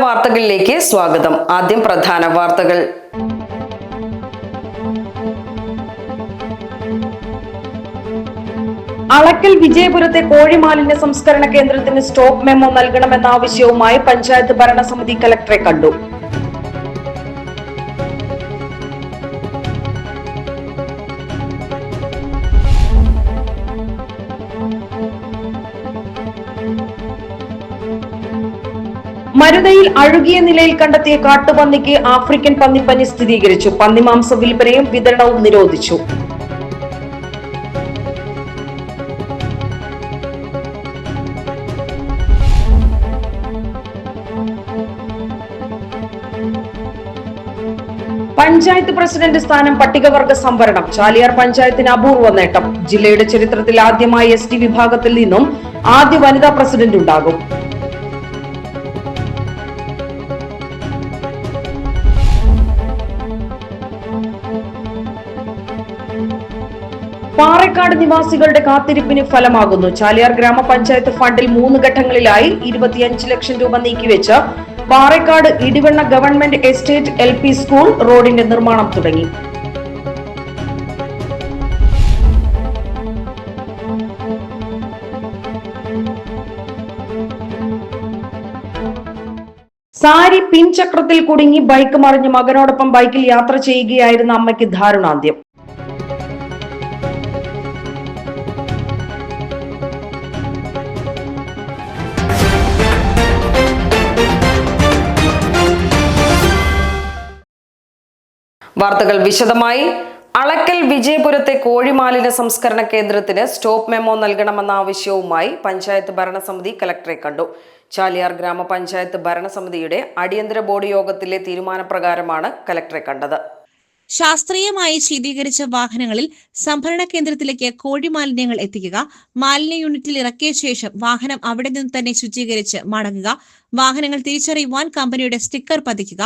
വാർത്തകളിലേക്ക് സ്വാഗതം. ആദ്യം പ്രധാന വാർത്തകൾ. അളക്കൽ വിജയപുരത്തെ കോഴിമാലിന്യ സംസ്കരണ കേന്ദ്രത്തിന് സ്റ്റോപ്പ് മെമ്മോ നൽകണമെന്ന ആവശ്യവുമായി പഞ്ചായത്ത് ഭരണസമിതി കലക്ടറെ കണ്ടു. മരുതയിൽ അഴുകിയ നിലയിൽ കണ്ടെത്തിയ കാട്ടുപന്നിക്ക് ആഫ്രിക്കൻ പന്നിപ്പനി സ്ഥിരീകരിച്ചു. പന്നിമാംസ വിൽപ്പനയും വിതരണവും നിരോധിച്ചു. പഞ്ചായത്ത് പ്രസിഡന്റ് സ്ഥാനം പട്ടികവർഗ സംവരണം. ചാലിയാർ പഞ്ചായത്തിന് അപൂർവ നേട്ടം. ജില്ലയുടെ ചരിത്രത്തിൽ ആദ്യമായി ST വിഭാഗത്തിൽ നിന്നും ആദ്യ വനിതാ പ്രസിഡന്റ് ഉണ്ടാകും. പാറേക്കാട് നിവാസികളുടെ കാത്തിരിപ്പിന് ഫലമാകുന്നു. ചാലിയാർ ഗ്രാമപഞ്ചായത്ത് ഫണ്ടിൽ 3 ഘട്ടങ്ങളിലായി 25 ലക്ഷം രൂപ നീക്കിവെച്ച് Parekkad Idivanna government estate LP school റോഡിന്റെ നിർമ്മാണം തുടങ്ങി. സാരി പിൻചക്രത്തിൽ കുടുങ്ങി ബൈക്ക് മറിഞ്ഞ് മകനോടൊപ്പം ബൈക്കിൽ യാത്ര ചെയ്യുകയായിരുന്ന അമ്മയ്ക്ക് ദാരുണാന്ത്യം. വാർത്തകൾ വിശദമായി. അളക്കൽ വിജയപുരത്തെ കോഴിമാലിന്യ സംസ്കരണ കേന്ദ്രത്തിന് സ്റ്റോപ്പ് മെമ്മോ നൽകണമെന്ന ആവശ്യവുമായി പഞ്ചായത്ത് ഭരണസമിതി കലക്ടറെ കണ്ടു. ചാലിയാർ ഗ്രാമപഞ്ചായത്ത് ഭരണസമിതിയുടെ അടിയന്തര ബോർഡ് യോഗത്തിലെ തീരുമാനപ്രകാരമാണ് കലക്ടറെ കണ്ടത്. ശാസ്ത്രീയമായി ശീതീകരിച്ച വാഹനങ്ങളിൽ സംഭരണ കേന്ദ്രത്തിലേക്ക് കോഴി മാലിന്യങ്ങൾ എത്തിക്കുക, മാലിന്യ യൂണിറ്റിൽ ഇറക്കിയ ശേഷം വാഹനം അവിടെ നിന്ന് തന്നെ ശുചീകരിച്ച് മടങ്ങുക, വാഹനങ്ങൾ തിരിച്ചറിയുവാൻ കമ്പനിയുടെ സ്റ്റിക്കർ പതിക്കുക,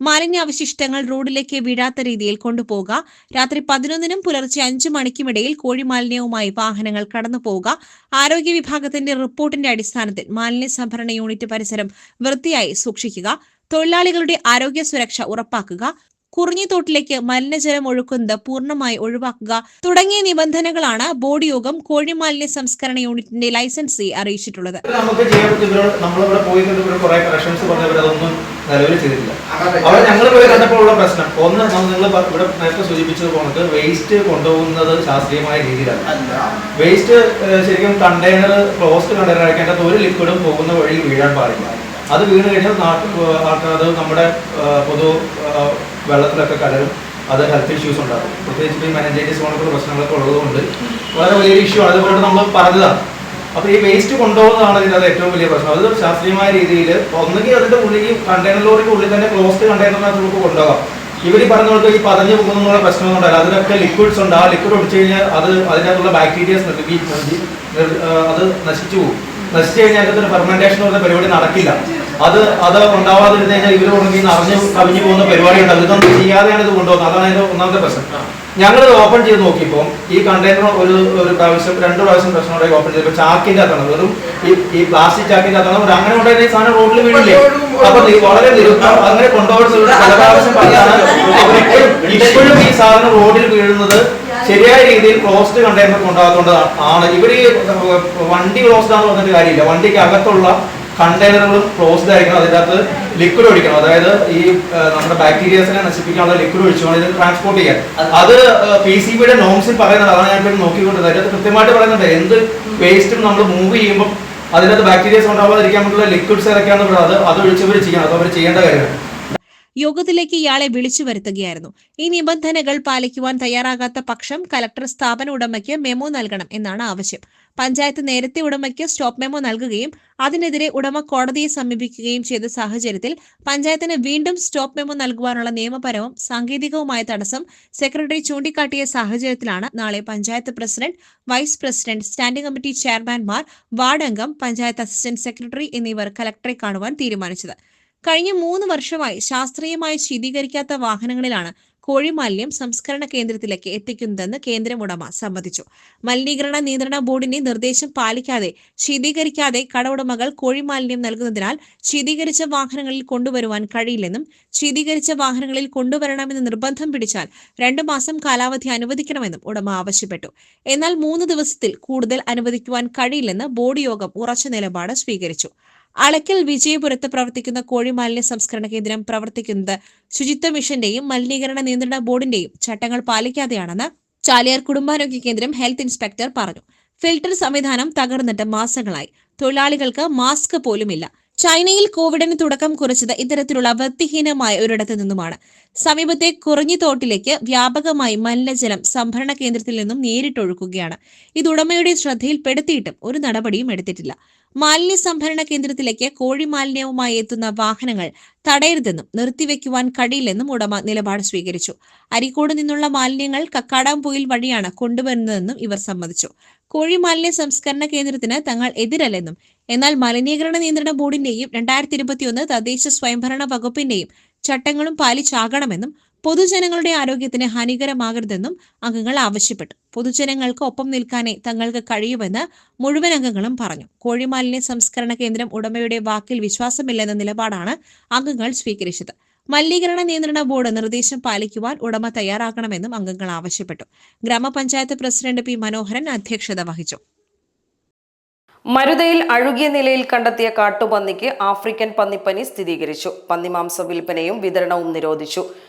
മാലിന്യാവശിഷ്ടങ്ങൾ റോഡിലേക്ക് വീഴാത്ത രീതിയിൽ കൊണ്ടുപോകുക, രാത്രി 11നും പുലർച്ചെ 5 മണിക്കുമിടയിൽ കോഴി മാലിന്യവുമായി വാഹനങ്ങൾ കടന്നുപോകുക, ആരോഗ്യ വിഭാഗത്തിന്റെ റിപ്പോർട്ടിന്റെ അടിസ്ഥാനത്തിൽ മാലിന്യ സംഭരണ യൂണിറ്റ് പരിസരം വൃത്തിയായി സൂക്ഷിക്കുക, തൊഴിലാളികളുടെ ആരോഗ്യ സുരക്ഷ ഉറപ്പാക്കുക, കുറിഞ്ഞിത്തോട്ടിലേക്ക് മലിനജലം ഒഴുക്കുന്നത് പൂർണ്ണമായി ഒഴിവാക്കുക തുടങ്ങിയ നിബന്ധനകളാണ് ബോർഡ് യോഗം കോഴിമാലിന്യ സംസ്കരണ യൂണിറ്റിന്റെ ലൈസൻസി അറിയിച്ചിട്ടുള്ളത്. നമുക്ക് നമ്മളിവിടെ പോയി അതൊന്നും നിലവിൽ ചെയ്തിട്ടില്ല. അവിടെ ഞങ്ങൾ പോയി കണ്ടപ്പോഴുള്ള പ്രശ്നം ഒന്ന്, നിങ്ങൾ ഇവിടെ നേരത്തെ സൂചിപ്പിച്ചത് കൊണ്ട് വേസ്റ്റ് കൊണ്ടുപോകുന്നത് ശാസ്ത്രീയമായ രീതിയിലാണ്. വേസ്റ്റ് ശരിക്കും കണ്ടെയ്നർ, ക്ലോസ്ഡ് കണ്ടെയ്നർ അയക്കേണ്ടത് ഒരു ലിക്വിഡും പോകുന്ന വഴി വീഴാൻ പാടില്ല. അത് വീണ് കഴിഞ്ഞാൽ അത് നമ്മുടെ പൊതു വെള്ളത്തിലൊക്കെ കലരും. അത് ഹെൽത്ത് ഇഷ്യൂസ് ഉണ്ടാകും. പ്രത്യേകിച്ച് ഈ മെനിഞ്ചൈറ്റിസ് പോലുള്ള പ്രശ്നങ്ങളൊക്കെ ഉള്ളതുകൊണ്ട് വളരെ വലിയൊരു ഇഷ്യൂ ആണ്. അതുപോലെ നമ്മൾ പറഞ്ഞതാണ്. അപ്പോൾ ഈ വേസ്റ്റ് കൊണ്ടുപോകുന്നതാണ് ഇതിൻ്റെ ഏറ്റവും വലിയ പ്രശ്നം. അത് ശാസ്ത്രീയമായ രീതിയിൽ ഒന്നുകിൽ അതിൻ്റെ ഉള്ളിൽ കണ്ടെയ്നർ ലോറിക്ക് ഉള്ളിൽ തന്നെ ക്ലോസ്ഡ് കണ്ടെയ്നറിനകത്ത് നമുക്ക് കൊണ്ടുപോകാം. ഇവർ പറഞ്ഞുകൊണ്ട് ഈ പതഞ്ഞു പോകുന്നുള്ള പ്രശ്നമൊന്നും ഉണ്ടാവില്ല. അതിനൊക്കെ ലിക്വിഡ്സ് ഉണ്ട്. ആ ലിക്വിഡ് ഒടിച്ചു കഴിഞ്ഞാൽ അത് അതിനകത്തുള്ള ബാക്ടീരിയസ് അത് നശിച്ചു പോകും. നശിച്ചു കഴിഞ്ഞാൽ അതിനകത്തൊരു ഫെർമെന്റേഷൻ പറഞ്ഞ പരിപാടി നടക്കില്ല. അത് ഉണ്ടാവാതിരുന്ന് കഴിഞ്ഞാൽ ഇവർ ഉണങ്ങി നിറഞ്ഞ് കവിഞ്ഞു പോകുന്ന പരിപാടി ഉണ്ടാവും. ഇതൊന്നും ചെയ്യാതെയാണ് ഇത് കൊണ്ടുപോകുന്നത്. അതാണ് അതിന്റെ ഒന്നാമത്തെ പ്രശ്നം. ഞങ്ങൾ ഓപ്പൺ ചെയ്ത് നോക്കിയപ്പോൾ ഈ കണ്ടെയ്നർ ഒരു പ്രാവശ്യം 2 പ്രാവശ്യം പ്രശ്നത്തോടെ ഓപ്പൺ ചെയ്തപ്പോൾ ചാക്കിന്റെ അകത്താണ്, വെറും ഈ പ്ലാസ്റ്റിക് ചാക്കിന്റെ അകത്താണ്. അങ്ങനെ ഉണ്ടായിരുന്ന ഈ സാധനം റോഡിൽ വീണില്ലേ. അപ്പൊ വളരെ അങ്ങനെ കൊണ്ടുപോകുന്ന പ്രാവശ്യം പറഞ്ഞാണ് ഇപ്പോഴും ഈ സാധനം റോഡിൽ വീഴുന്നത് ശരിയായ രീതിയിൽ ക്ലോസ്ഡ് കണ്ടെയ്നർ കൊണ്ടുപോകാത്തതുകൊണ്ടാണ്. ഇവർ ഈ വണ്ടി ക്ലോസ്ഡ് ആണെന്ന് പറഞ്ഞിട്ട് കാര്യമില്ല. വണ്ടിക്ക് അകത്തുള്ള കണ്ടെയ്നറുകളും ക്ലോസ്ഡ് ആയിരിക്കണം. അതിൻ്റെ അകത്ത് ലിക്വിഡ് ഒഴിക്കണം. അതായത് ഈ നമ്മുടെ ബാക്ടീരിയസിനെ നശിപ്പിക്കാനുള്ള ലിക്വിഡ് ഒഴിച്ചുകൊണ്ട് ഇത് ട്രാൻസ്പോർട്ട് ചെയ്യാൻ. അത് PCBയുടെ നോംസിൽ പറയുന്നത്. അതാണ് ഞാൻ ഇപ്പോൾ നോക്കിക്കൊണ്ടത്. അതിനകത്ത് കൃത്യമായിട്ട് പറയുന്നുണ്ട് എന്ത് വേസ്റ്റും നമ്മൾ മൂവ് ചെയ്യുമ്പോൾ അതിനകത്ത് ബാക്ടീരിയസ് ഉണ്ടാവാതിരിക്കാൻ വേണ്ടിയുള്ള ലിക്വിഡ്സ് ഇറക്കാന്ന് പറയുന്നത്. അത് ഒഴിച്ചവർ ചെയ്യണം. അത് അവർ ചെയ്യേണ്ട കാര്യമാണ്. യോഗത്തിലേക്ക് ഇയാളെ വിളിച്ചു വരുത്തുകയായിരുന്നു. ഈ നിബന്ധനകൾ പാലിക്കുവാൻ തയ്യാറാകാത്ത പക്ഷം കലക്ടർ സ്ഥാപന ഉടമയ്ക്ക് മെമ്മോ നൽകണം എന്നാണ് ആവശ്യം. പഞ്ചായത്ത് നേരത്തെ ഉടമയ്ക്ക് സ്റ്റോപ്പ് മെമ്മോ നൽകുകയും അതിനെതിരെ ഉടമ കോടതിയെ സമീപിക്കുകയും ചെയ്ത സാഹചര്യത്തിൽ പഞ്ചായത്തിന് വീണ്ടും സ്റ്റോപ്പ് മെമ്മോ നൽകുവാനുള്ള നിയമപരവും സാങ്കേതികവുമായ തടസ്സം സെക്രട്ടറി ചൂണ്ടിക്കാട്ടിയ സാഹചര്യത്തിലാണ് നാളെ panchayat president, vice president, standing committee ചെയർമാൻമാർ, വാർഡ് അംഗം, പഞ്ചായത്ത് അസിസ്റ്റന്റ് സെക്രട്ടറി എന്നിവർ കലക്ടറെ കാണുവാൻ തീരുമാനിച്ചത്. കഴിഞ്ഞ 3 വർഷമായി ശാസ്ത്രീയമായി ശീതീകരിക്കാത്ത വാഹനങ്ങളിലാണ് കോഴിമാലിന്യം സംസ്കരണ കേന്ദ്രത്തിലേക്ക് എത്തിക്കുന്നതെന്ന് കേന്ദ്രം ഉടമ സമ്മതിച്ചു. മലിനീകരണ നിയന്ത്രണ ബോർഡിന്റെ നിർദ്ദേശം പാലിക്കാതെ ശീതീകരിക്കാതെ കടഉടമകൾ കോഴിമാലിന്യം നൽകുന്നതിനാൽ ശീതീകരിച്ച വാഹനങ്ങളിൽ കൊണ്ടുവരുവാൻ കഴിയില്ലെന്നും ശീതീകരിച്ച വാഹനങ്ങളിൽ കൊണ്ടുവരണമെന്ന് നിർബന്ധം പിടിച്ചാൽ 2 മാസം കാലാവധി അനുവദിക്കണമെന്നും ഉടമ ആവശ്യപ്പെട്ടു. എന്നാൽ 3 ദിവസത്തിൽ കൂടുതൽ അനുവദിക്കുവാൻ കഴിയില്ലെന്ന് ബോർഡ് യോഗം ഉറച്ച നിലപാട് സ്വീകരിച്ചു. അളക്കൽ വിജയപുരത്ത് പ്രവർത്തിക്കുന്ന കോഴിമാലിന്യ സംസ്കരണ കേന്ദ്രം പ്രവർത്തിക്കുന്നത് ശുചിത്വ മിഷന്റെയും മലിനീകരണ നിയന്ത്രണ ബോർഡിന്റെയും ചട്ടങ്ങൾ പാലിക്കാതെയാണെന്ന് ചാലിയാർ കുടുംബാരോഗ്യ കേന്ദ്രം ഹെൽത്ത് ഇൻസ്പെക്ടർ പറഞ്ഞു. ഫിൽട്ടർ സംവിധാനം തകർന്നിട്ട് മാസങ്ങളായി. തൊഴിലാളികൾക്ക് മാസ്ക് പോലുമില്ല. ചൈനയിൽ കോവിഡിന് തുടക്കം കുറിച്ചത് ഇത്തരത്തിലുള്ള വൃത്തിഹീനമായ ഒരിടത്തു നിന്നുമാണ്. സമീപത്തെ കുറിഞ്ഞിത്തോട്ടിലേക്ക് വ്യാപകമായി മലിനജലം സംഭരണ കേന്ദ്രത്തിൽ നിന്നും നേരിട്ടൊഴുക്കുകയാണ്. ഇത് ഉടമയുടെ ശ്രദ്ധയിൽപ്പെടുത്തിയിട്ടും ഒരു നടപടിയും എടുത്തിട്ടില്ല. മാലിന്യ സംഭരണ കേന്ദ്രത്തിലേക്ക് കോഴി മാലിന്യവുമായി എത്തുന്ന വാഹനങ്ങൾ തടയരുതെന്നും നിർത്തിവെക്കുവാൻ കഴിയില്ലെന്നും ഉടമ നിലപാട് സ്വീകരിച്ചു. അരീക്കോട് നിന്നുള്ള മാലിന്യങ്ങൾ കക്കാടാംപൊയിൽ വഴിയാണ് കൊണ്ടുവരുന്നതെന്നും ഇവർ സമ്മതിച്ചു. കോഴി മാലിന്യ സംസ്കരണ കേന്ദ്രത്തിന് തങ്ങൾ എതിരല്ലെന്നും എന്നാൽ മലിനീകരണ നിയന്ത്രണ ബോർഡിന്റെയും 2021 തദ്ദേശ സ്വയംഭരണ വകുപ്പിന്റെയും ചട്ടങ്ങളും പാലിച്ചാകണമെന്നും പൊതുജനങ്ങളുടെ ആരോഗ്യത്തിന് ഹാനികരമാകരുതെന്നും അംഗങ്ങൾ ആവശ്യപ്പെട്ടു. പൊതുജനങ്ങൾക്ക് ഒപ്പം നിൽക്കാനേ തങ്ങൾക്ക് കഴിയുമെന്ന് മുഴുവൻ അംഗങ്ങളും പറഞ്ഞു. കോഴിമാലിന്യ സംസ്കരണ കേന്ദ്രം ഉടമയുടെ വാക്കിൽ വിശ്വാസമില്ലെന്ന നിലപാടാണ് അംഗങ്ങൾ സ്വീകരിച്ചത്. മലിനീകരണ നിയന്ത്രണ ബോർഡ് നിർദ്ദേശം പാലിക്കുവാൻ ഉടമ തയ്യാറാക്കണമെന്നും അംഗങ്ങൾ ആവശ്യപ്പെട്ടു. ഗ്രാമപഞ്ചായത്ത് പ്രസിഡന്റ് പി മനോഹരൻ അധ്യക്ഷത വഹിച്ചു. മരുതയിൽ അഴുകിയ നിലയിൽ കണ്ടെത്തിയ കാട്ടുപന്നിക്ക് ആഫ്രിക്കൻ പന്നിപ്പനി സ്ഥിരീകരിച്ചു. പന്നിമാംസ വിൽപ്പനയും വിതരണവും നിരോധിച്ചു.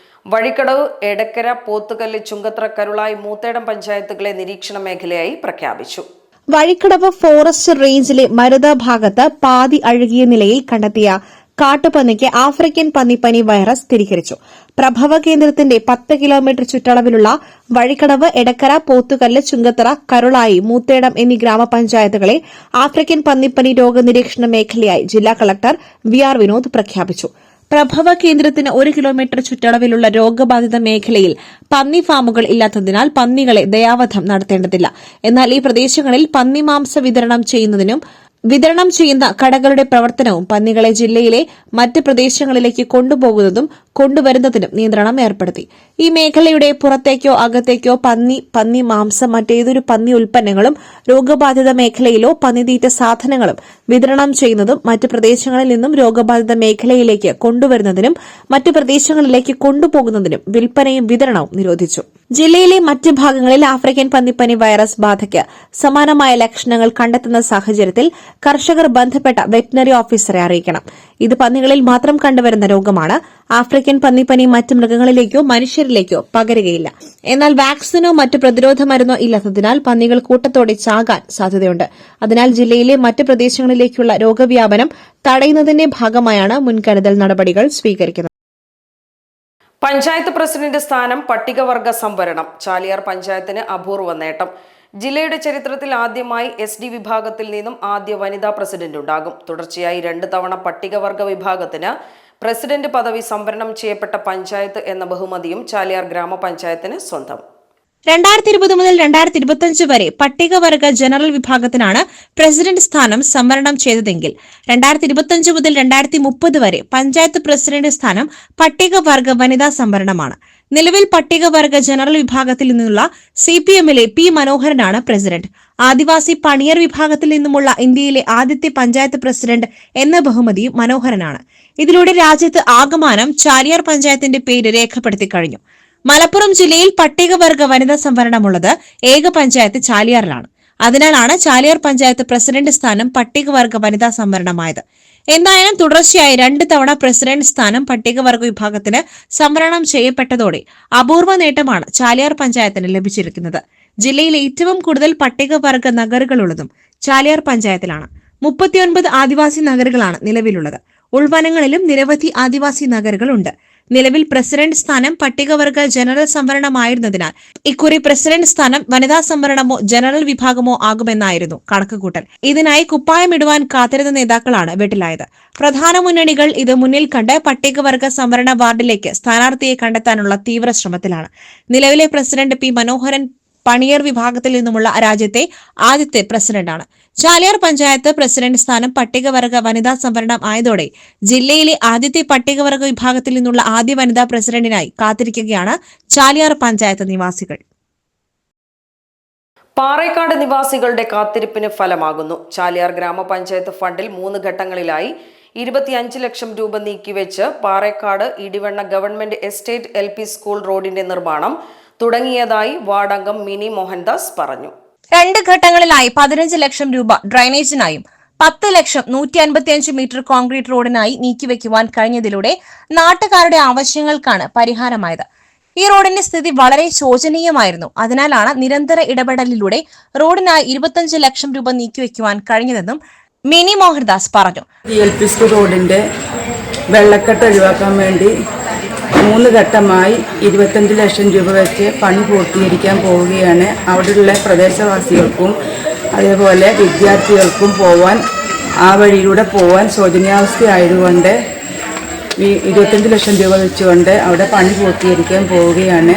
വഴിക്കടവ്, എടക്കര, പോത്തുകല്ല്, ചുങ്കത്ര, കരുളായി, മൂത്തേടം പഞ്ചായത്തുകളെ നിരീക്ഷണ മേഖലയായി പ്രഖ്യാപിച്ചു. വഴിക്കടവ് ഫോറസ്റ്റ് റേഞ്ചിലെ മരുത ഭാഗത്ത് പാതി അഴുകിയ നിലയിൽ കണ്ടെത്തിയ കാട്ടുപന്നിക്ക് ആഫ്രിക്കൻ പന്നിപ്പനി വൈറസ് സ്ഥിരീകരിച്ചു. പ്രഭവ കേന്ദ്രത്തിന്റെ 10 കിലോമീറ്റർ ചുറ്റളവിലുള്ള വഴിക്കടവ്, എടക്കര, പോത്തുകല്ല്, ചുങ്കത്തറ, കരുളായി, മൂത്തേടം എന്നീ ഗ്രാമപഞ്ചായത്തുകളെ ആഫ്രിക്കൻ പന്നിപ്പനി രോഗനിരീക്ഷണ മേഖലയായി ജില്ലാ കളക്ടർ വി.ആർ. വിനോദ് പ്രഖ്യാപിച്ചു. പ്രഭവ കേന്ദ്രത്തിന് 1 കിലോമീറ്റർ ചുറ്റളവിലുള്ള രോഗബാധിത മേഖലയിൽ പന്നി ഫാമുകൾ ഇല്ലാത്തതിനാൽ പന്നികളെ ദയാവധം നടത്തേണ്ടതില്ല. എന്നാൽ ഈ പ്രദേശങ്ങളിൽ പന്നിമാംസ വിതരണം ചെയ്യുന്ന കടകളുടെ പ്രവർത്തനവും പന്നികളെ ജില്ലയിലെ മറ്റ് പ്രദേശങ്ങളിലേക്ക് കൊണ്ടുപോകുന്നതും കൊണ്ടുവരുന്നതിനും നിയന്ത്രണം ഏർപ്പെടുത്തി. ഈ മേഖലയുടെ പുറത്തേക്കോ അകത്തേക്കോ പന്നി മാംസം, മറ്റേതൊരു പന്നി ഉൽപ്പന്നങ്ങളും രോഗബാധിത മേഖലയിലോ പന്നിതീറ്റ സാധനങ്ങളും വിതരണം ചെയ്യുന്നതും മറ്റ് പ്രദേശങ്ങളിൽ നിന്നും രോഗബാധിത മേഖലയിലേക്ക് കൊണ്ടുവരുന്നതിനും മറ്റ് പ്രദേശങ്ങളിലേക്ക് കൊണ്ടുപോകുന്നതിനും വിൽപ്പനയും വിതരണവും നിരോധിച്ചു. ജില്ലയിലെ മറ്റ് ഭാഗങ്ങളിൽ ആഫ്രിക്കൻ പന്നിപ്പനി വൈറസ് ബാധയ്ക്ക് സമാനമായ ലക്ഷണങ്ങൾ കണ്ടെത്തുന്ന സാഹചര്യത്തിൽ കർഷകർ ബന്ധപ്പെട്ട വെറ്റിനറി ഓഫീസറെ അറിയിക്കണം. ഇത് പന്നികളിൽ മാത്രം കണ്ടുവരുന്ന രോഗമാണ്. ആഫ്രിക്കൻ പന്നിപ്പനി മറ്റ് മൃഗങ്ങളിലേക്കോ മനുഷ്യരിലേക്കോ പകരുകയില്ല. എന്നാൽ വാക്സിനോ മറ്റ് പ്രതിരോധ മരുന്നോ ഇല്ലാത്തതിനാൽ പന്നികൾ കൂട്ടത്തോടെ ചാകാൻ സാധ്യതയുണ്ട്. അതിനാൽ ജില്ലയിലെ മറ്റ് പ്രദേശങ്ങളിലേക്കുള്ള രോഗവ്യാപനം തടയുന്നതിന്റെ ഭാഗമായാണ് മുൻകരുതൽ നടപടികൾ സ്വീകരിക്കുന്നത്. പഞ്ചായത്ത് പ്രസിഡന്റ് സ്ഥാനം പട്ടികവർഗ സംവരണം. ചാലിയാർ പഞ്ചായത്തിന് അപൂർവ നേട്ടം. ജില്ലയുടെ ചരിത്രത്തിൽ ആദ്യമായി SD വിഭാഗത്തിൽ നിന്നും ആദ്യ വനിതാ പ്രസിഡന്റ് ഉണ്ടാകും. തുടർച്ചയായി 2 തവണ പട്ടികവർഗ വിഭാഗത്തിന് പ്രസിഡന്റ് പദവി സംവരണം ചെയ്യപ്പെട്ട പഞ്ചായത്ത് എന്ന ബഹുമതിയും ചാലിയാർ ഗ്രാമപഞ്ചായത്തിന് സ്വന്തം. 2020 മുതൽ 2025 വരെ പട്ടികവർഗ ജനറൽ വിഭാഗത്തിനാണ് പ്രസിഡന്റ് സ്ഥാനം സംവരണം ചെയ്തതെങ്കിൽ 2025 മുതൽ 2030 വരെ പഞ്ചായത്ത് പ്രസിഡന്റ് സ്ഥാനം പട്ടികവർഗ വനിതാ സംവരണമാണ്. നിലവിൽ പട്ടികവർഗ ജനറൽ വിഭാഗത്തിൽ നിന്നുള്ള CPM-ലെ പി മനോഹരനാണ് പ്രസിഡന്റ്. ആദിവാസി പണിയർ വിഭാഗത്തിൽ നിന്നുമുള്ള ഇന്ത്യയിലെ ആദ്യത്തെ പഞ്ചായത്ത് പ്രസിഡന്റ് എന്ന ബഹുമതിയും മനോഹരനാണ്. ഇതിലൂടെ രാജ്യത്ത് ആകമാനം ചാലിയാർ പഞ്ചായത്തിന്റെ പേര് രേഖപ്പെടുത്തി കഴിഞ്ഞു. മലപ്പുറം ജില്ലയിൽ പട്ടികവർഗ വനിതാ സംവരണമുള്ളത് ഏക പഞ്ചായത്ത് ചാലിയാറിലാണ്. അതിനാലാണ് ചാലിയാർ പഞ്ചായത്ത് പ്രസിഡന്റ് സ്ഥാനം പട്ടികവർഗ വനിതാ സംവരണമായത്. എന്തായാലും തുടർച്ചയായി 2 തവണ പ്രസിഡന്റ് സ്ഥാനം പട്ടികവർഗ വിഭാഗത്തിന് സംവരണം ചെയ്യപ്പെട്ടതോടെ അപൂർവ നേട്ടമാണ് ചാലിയാർ പഞ്ചായത്തിന് ലഭിച്ചിരിക്കുന്നത്. ജില്ലയിൽ ഏറ്റവും കൂടുതൽ പട്ടികവർഗ നഗറുകളുള്ളതും ചാലിയാർ പഞ്ചായത്തിലാണ്. 39 ആദിവാസി നഗറുകളാണ് നിലവിലുള്ളത്. ഉൾവനങ്ങളിലും നിരവധി ആദിവാസി നഗറുകളുണ്ട്. നിലവിൽ പ്രസിഡന്റ് സ്ഥാനം പട്ടികവർഗ ജനറൽ സംവരണമായിരുന്നതിനാൽ ഇക്കുറി പ്രസിഡന്റ് സ്ഥാനം വനിതാ സംവരണമോ ജനറൽ വിഭാഗമോ ആകുമെന്നായിരുന്നു കണക്കുകൂട്ടൽ. ഇതിനായി കുപ്പായമിടുവാൻ കാത്തിരുന്ന നേതാക്കളാണ് വെട്ടിലായത്. പ്രധാന മുന്നണികൾ ഇത് മുന്നിൽ കണ്ട് പട്ടികവർഗ സംവരണ വാർഡിലേക്ക് സ്ഥാനാർത്ഥിയെ കണ്ടെത്താനുള്ള തീവ്ര ശ്രമത്തിലാണ്. നിലവിലെ പ്രസിഡന്റ് പി മനോഹരൻ പണിയർ വിഭാഗത്തിൽ നിന്നുമുള്ള രാജ്യത്തെ ആദ്യത്തെ പ്രസിഡന്റാണ്. ചാലിയാർ പഞ്ചായത്ത് പ്രസിഡന്റ് സ്ഥാനം പട്ടികവർഗ വനിതാ സംവരണം ആയതോടെ ജില്ലയിലെ ആദ്യത്തെ പട്ടികവർഗ വിഭാഗത്തിൽ നിന്നുള്ള ആദ്യ വനിതാ പ്രസിഡന്റിനായി കാത്തിരിക്കുകയാണ് ചാലിയാർ പഞ്ചായത്ത് നിവാസികൾ. പാറേക്കാട് നിവാസികളുടെ കാത്തിരിപ്പിന് ഫലമാകുന്നു. ചാലിയാർ ഗ്രാമപഞ്ചായത്ത് ഫണ്ടിൽ 3 ഘട്ടങ്ങളിലായി 25 ലക്ഷം രൂപ നീക്കിവെച്ച് Parekkad Idivanna government estate LP school റോഡിന്റെ നിർമ്മാണം തുടങ്ങിയതായി വാർഡ് അംഗം മിനി മോഹൻദാസ് പറഞ്ഞു. 2 ഘട്ടങ്ങളിലായി 15 ലക്ഷം രൂപ ഡ്രൈനേജിനായും 10 ലക്ഷം 155 മീറ്റർ കോൺക്രീറ്റ് റോഡിനായി നീക്കിവെക്കുവാൻ കഴിഞ്ഞതിലൂടെ നാട്ടുകാരുടെ ആവശ്യങ്ങൾക്കാണ് പരിഹാരമായത്. ഈ റോഡിന്റെ സ്ഥിതി വളരെ ശോചനീയമായിരുന്നു. അതിനാലാണ് നിരന്തര ഇടപെടലിലൂടെ റോഡിനായി 25 ലക്ഷം രൂപ നീക്കിവെക്കുവാൻ കഴിഞ്ഞതെന്നും മിനി മോഹൻദാസ് പറഞ്ഞു. LP സ്കൂൾ റോഡിന്റെ വെള്ളക്കെട്ട് ഒഴിവാക്കാൻ വേണ്ടി 3 ഘട്ടമായി 25 ലക്ഷം രൂപ വെച്ച് പണി പൂർത്തീകരിക്കാൻ പോവുകയാണ്. അവിടെയുള്ള പ്രദേശവാസികൾക്കും അതേപോലെ വിദ്യാർത്ഥികൾക്കും ആ വഴിയിലൂടെ പോവാൻ ശോചനീയാവസ്ഥയായതുകൊണ്ട് 25 ലക്ഷം രൂപ വെച്ചുകൊണ്ട് അവിടെ പണി പൂർത്തീകരിക്കാൻ പോവുകയാണ്.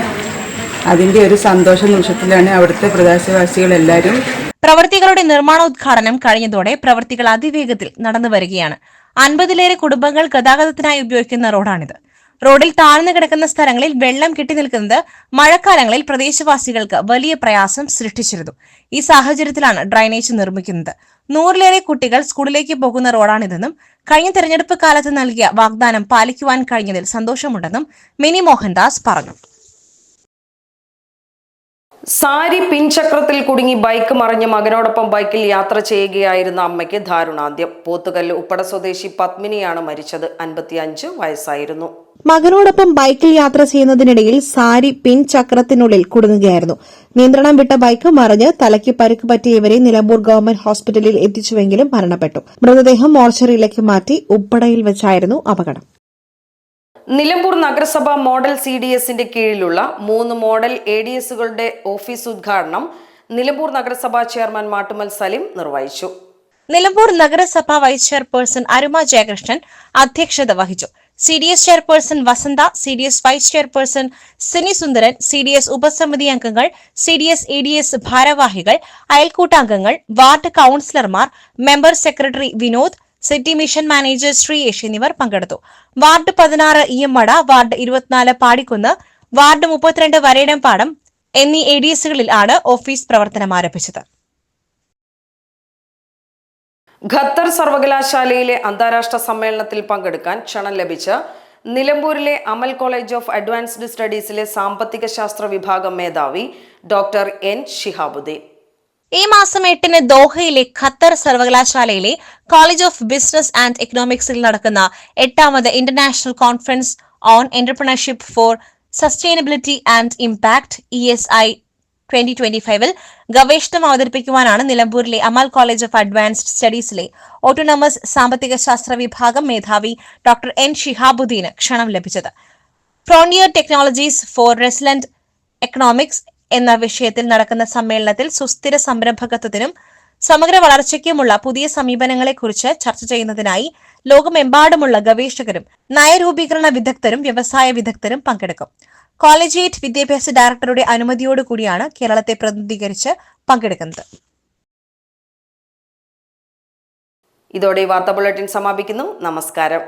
അതിന്റെ ഒരു സന്തോഷ നിമിഷത്തിലാണ് അവിടുത്തെ പ്രദേശവാസികളെല്ലാവരും. പ്രവൃത്തികളുടെ നിർമ്മാണോദ്ഘാടനം കഴിഞ്ഞതോടെ പ്രവൃത്തികൾ അതിവേഗത്തിൽ നടന്നു വരികയാണ്. 50-ലേറെ കുടുംബങ്ങൾ ഗതാഗതത്തിനായി ഉപയോഗിക്കുന്ന റോഡാണിത്. റോഡിൽ താഴ്ന്നു കിടക്കുന്ന സ്ഥലങ്ങളിൽ വെള്ളം കെട്ടിനിൽക്കുന്നത് മഴക്കാലങ്ങളിൽ പ്രദേശവാസികൾക്ക് വലിയ പ്രയാസം സൃഷ്ടിച്ചിരുന്നു. ഈ സാഹചര്യത്തിലാണ് ഡ്രൈനേജ് നിർമ്മിക്കുന്നത്. 100-ലേറെ കുട്ടികൾ സ്കൂളിലേക്ക് പോകുന്ന റോഡാണിതെന്നും കഴിഞ്ഞ തെരഞ്ഞെടുപ്പ് കാലത്ത് നൽകിയ വാഗ്ദാനം പാലിക്കുവാൻ കഴിഞ്ഞതിൽ സന്തോഷമുണ്ടെന്നും മിനി മോഹൻദാസ് പറഞ്ഞു. സാരി പിൻചക്രത്തിൽ കുടുങ്ങി ബൈക്ക് മറിഞ്ഞ് മകനോടൊപ്പം ബൈക്കിൽ യാത്ര ചെയ്യുകയായിരുന്ന അമ്മയ്ക്ക് ദാരുണാന്ത്യം. പോത്തുകല്ല് ഉപ്പട സ്വദേശി പത്മിനിയാണ് മരിച്ചത്. 55 വയസ്സായിരുന്നു. മകനോടൊപ്പം ബൈക്കിൽ യാത്ര ചെയ്യുന്നതിനിടയിൽ സാരി പിൻചക്രത്തിനുള്ളിൽ കുടുങ്ങുകയായിരുന്നു. നിയന്ത്രണം വിട്ട ബൈക്ക് മറിഞ്ഞ് തലയ്ക്ക് പരിക്ക് പറ്റിയ ഇവരെ നിലമ്പൂർ ഗവൺമെന്റ് ഹോസ്പിറ്റലിൽ എത്തിച്ചുവെങ്കിലും മരണപ്പെട്ടു. മൃതദേഹം മോർച്ചറിയിലേക്ക് മാറ്റി. ഉപ്പടയിൽ വെച്ചായിരുന്നു അപകടം. നിലമ്പൂർ നഗരസഭ മോഡൽ CDSന്റെ കീഴിലുള്ള 3 മോഡൽ ADSകളുടെ ഓഫീസ് ഉദ്ഘാടനം നിലമ്പൂർ നഗരസഭാ ചെയർമാൻ മാട്ടുമൽ സലിം നിർവഹിച്ചു. നിലമ്പൂർ നഗരസഭ വൈസ് ചെയർപേഴ്സൺ അരുമ ജയകൃഷ്ണൻ അധ്യക്ഷത വഹിച്ചു. CDS chairperson Vasantha, CDS vice chairperson Sini Sundaran, CDS ഉപസമിതി അംഗങ്ങൾ, CDS ADS ഭാരവാഹികൾ, അയൽക്കൂട്ടാംഗങ്ങൾ, വാർഡ് കൌൺസിലർമാർ, member secretary Vinod, city mission manager Shreeyesh എന്നിവർ പങ്കെടുത്തു. Ward 16 Iyammada, ward 24 Padikkunnu, ward 32 Varedampadam എന്നീ ADSകളിൽ ആണ് ഓഫീസ് പ്രവർത്തനം ആരംഭിച്ചത്. ഖത്തർ സർവകലാശാലയിലെ അന്താരാഷ്ട്ര സമ്മേളനത്തിൽ പങ്കെടുക്കാൻ ക്ഷണം ലഭിച്ച നിലമ്പൂരിലെ അമൽ കോളേജ് ഓഫ് അഡ്വാൻസ്ഡ് സ്റ്റഡീസിലെ സാമ്പത്തിക ശാസ്ത്ര വിഭാഗം മേധാവി ഡോക്ടർ N ഷിഹാബുദ്ദീൻ ഈ മാസം 8-ന് ദോഹയിലെ ഖത്തർ സർവകലാശാലയിലെ കോളേജ് ഓഫ് ബിസിനസ് ആൻഡ് എക്കണോമിക്സിൽ നടക്കുന്ന 8ാമത് international conference on entrepreneurship for sustainability and impact ESI 2025-ൽ ഗവേഷണം അവതരിപ്പിക്കുവാനാണ് നിലമ്പൂരിലെ അമൽ കോളേജ് ഓഫ് അഡ്വാൻസ്ഡ് സ്റ്റഡീസിലെ ഓട്ടോണമസ് സാമ്പത്തിക ശാസ്ത്ര വിഭാഗം മേധാവി ഡോക്ടർ N ഷിഹാബുദ്ദീന് ക്ഷണം ലഭിച്ചത്. Frontier technologies for resilient economics എന്ന വിഷയത്തിൽ നടക്കുന്ന സമ്മേളനത്തിൽ സുസ്ഥിര സംരംഭകത്വത്തിനും സമഗ്ര വളർച്ചയ്ക്കുമുള്ള പുതിയ സമീപനങ്ങളെക്കുറിച്ച് ചർച്ച ചെയ്യുന്നതിനായി ലോകമെമ്പാടുമുള്ള ഗവേഷകരും നയരൂപീകരണ വിദഗ്ധരും വ്യവസായ വിദഗ്ധരും പങ്കെടുക്കും. കോളേജിയേറ്റ് വിദ്യാഭ്യാസ ഡയറക്ടറുടെ അനുമതിയോടുകൂടിയാണ് കേരളത്തെ പ്രതിനിധീകരിച്ച് പങ്കെടുക്കുന്നത്. ഇതോടെ വാർത്താ ബുള്ളറ്റിൻ സമാപിക്കുന്നു. നമസ്കാരം.